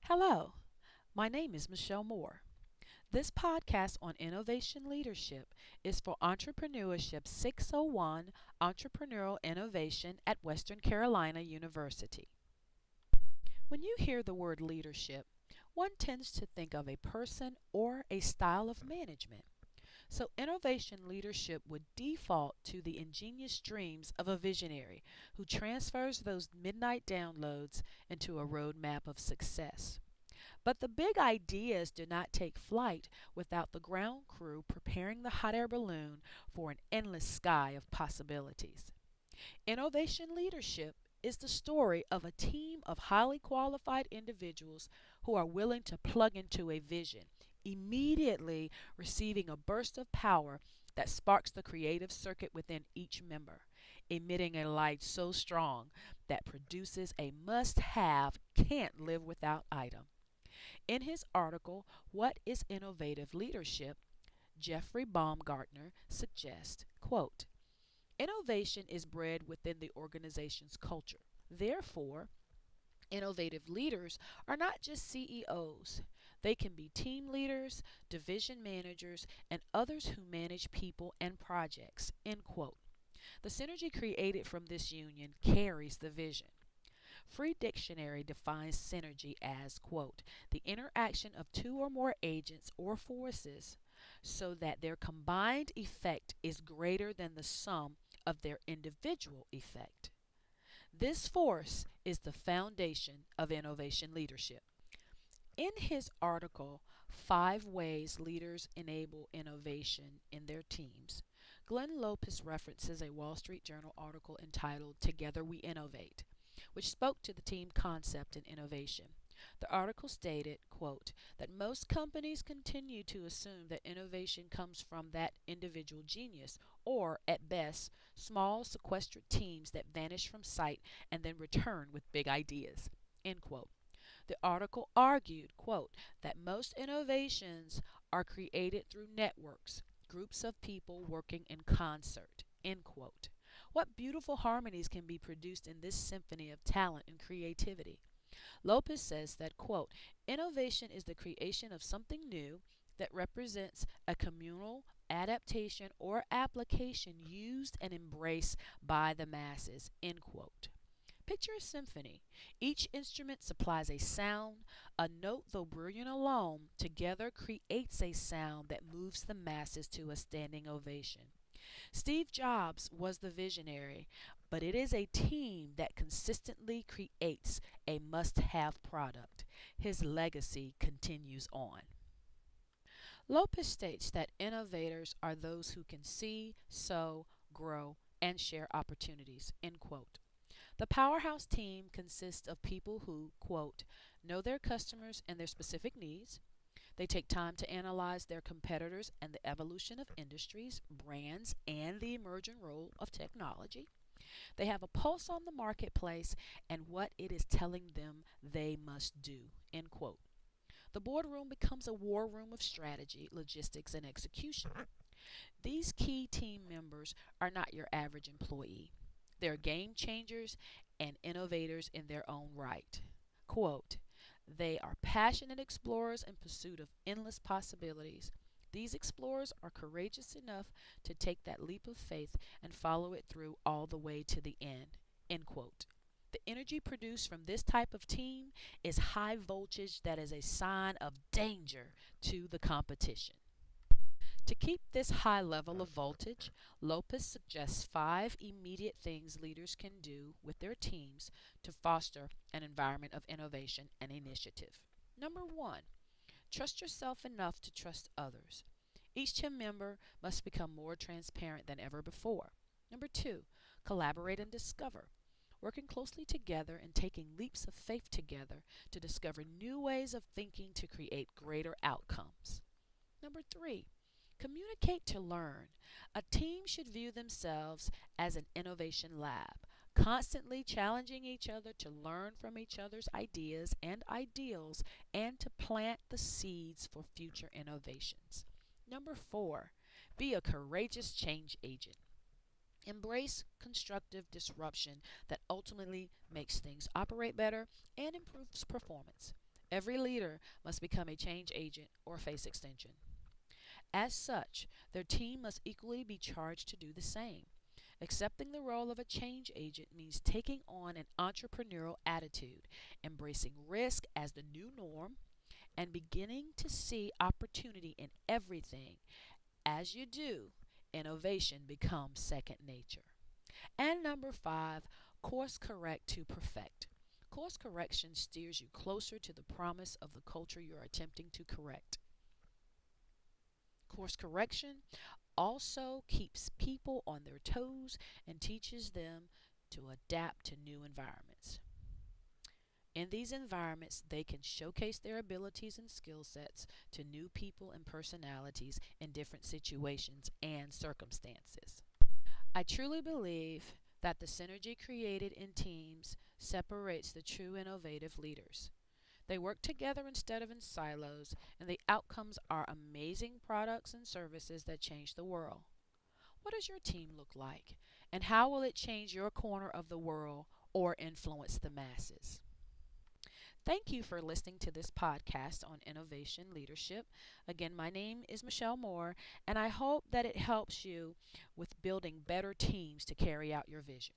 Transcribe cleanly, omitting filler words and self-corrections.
Hello, my name is Michelle Moore. This podcast on innovation leadership is for Entrepreneurship 601 Entrepreneurial Innovation at Western Carolina University. When you hear the word leadership, one tends to think of a person or a style of management. So, innovation leadership would default to the ingenious dreams of a visionary who transfers those midnight downloads into a roadmap of success. But the big ideas do not take flight without the ground crew preparing the hot air balloon for an endless sky of possibilities. Innovation leadership is the story of a team of highly qualified individuals who are willing to plug into a vision, immediately receiving a burst of power that sparks the creative circuit within each member, emitting a light so strong that produces a must have, can't live without item. In his article, What is Innovative Leadership? Jeffrey Baumgartner suggests, quote, innovation is bred within the organization's culture. Therefore, innovative leaders are not just CEOs. They can be team leaders, division managers, and others who manage people and projects, end quote. The synergy created from this union carries the vision. Free Dictionary defines synergy as, quote, the interaction of two or more agents or forces so that their combined effect is greater than the sum of their individual effect. This force is the foundation of innovation leadership. In his article, Five Ways Leaders Enable Innovation in Their Teams, Glenn Lopez references a Wall Street Journal article entitled Together We Innovate, which spoke to the team concept and innovation. The article stated, quote, that most companies continue to assume that innovation comes from that individual genius, or, at best, small sequestered teams that vanish from sight and then return with big ideas, end quote. The article argued, quote, that most innovations are created through networks, groups of people working in concert, end quote. What beautiful harmonies can be produced in this symphony of talent and creativity. Lopez says that, quote, innovation is the creation of something new that represents a communal adaptation or application used and embraced by the masses, end quote. Picture a symphony. Each instrument supplies a sound. A note, though brilliant alone, together creates a sound that moves the masses to a standing ovation. Steve Jobs was the visionary, but it is a team that consistently creates a must have product. His legacy continues on. Lopez states that innovators are those who can see, sow, grow, and share opportunities, end quote. The powerhouse team consists of people who, quote, know their customers and their specific needs. They take time to analyze their competitors and the evolution of industries, brands, and the emerging role of technology. They have a pulse on the marketplace and what it is telling them they must do, end quote. The boardroom becomes a war room of strategy, logistics, and execution. These key team members are not your average employee. They're game changers and innovators in their own right. Quote, they are passionate explorers in pursuit of endless possibilities. These explorers are courageous enough to take that leap of faith and follow it through all the way to the end. End quote. The energy produced from this type of team is high voltage that is a sign of danger to the competition. To keep this high level of voltage, Lopez suggests five immediate things leaders can do with their teams to foster an environment of innovation and initiative. Number one, trust yourself enough to trust others. Each team member must become more transparent than ever before. Number two, collaborate and discover. Working closely together and taking leaps of faith together to discover new ways of thinking to create greater outcomes. Number three, communicate to learn. A team should view themselves as an innovation lab, constantly challenging each other to learn from each other's ideas and ideals and to plant the seeds for future innovations. Number four, be a courageous change agent. Embrace constructive disruption that ultimately makes things operate better and improves performance. Every leader must become a change agent or face extension. As such, their team must equally be charged to do the same. Accepting the role of a change agent means taking on an entrepreneurial attitude, embracing risk as the new norm, and beginning to see opportunity in everything. As you do, innovation becomes second nature. And number five, course correct to perfect. Course correction steers you closer to the promise of the culture you're attempting to correct. Course correction also keeps people on their toes and teaches them to adapt to new environments. In these environments, they can showcase their abilities and skill sets to new people and personalities in different situations and circumstances. I truly believe that the synergy created in teams separates the true innovative leaders. They work together instead of in silos, and the outcomes are amazing products and services that change the world. What does your team look like, and how will it change your corner of the world or influence the masses? Thank you for listening to this podcast on innovation leadership. Again, my name is Michelle Moore, and I hope that it helps you with building better teams to carry out your vision.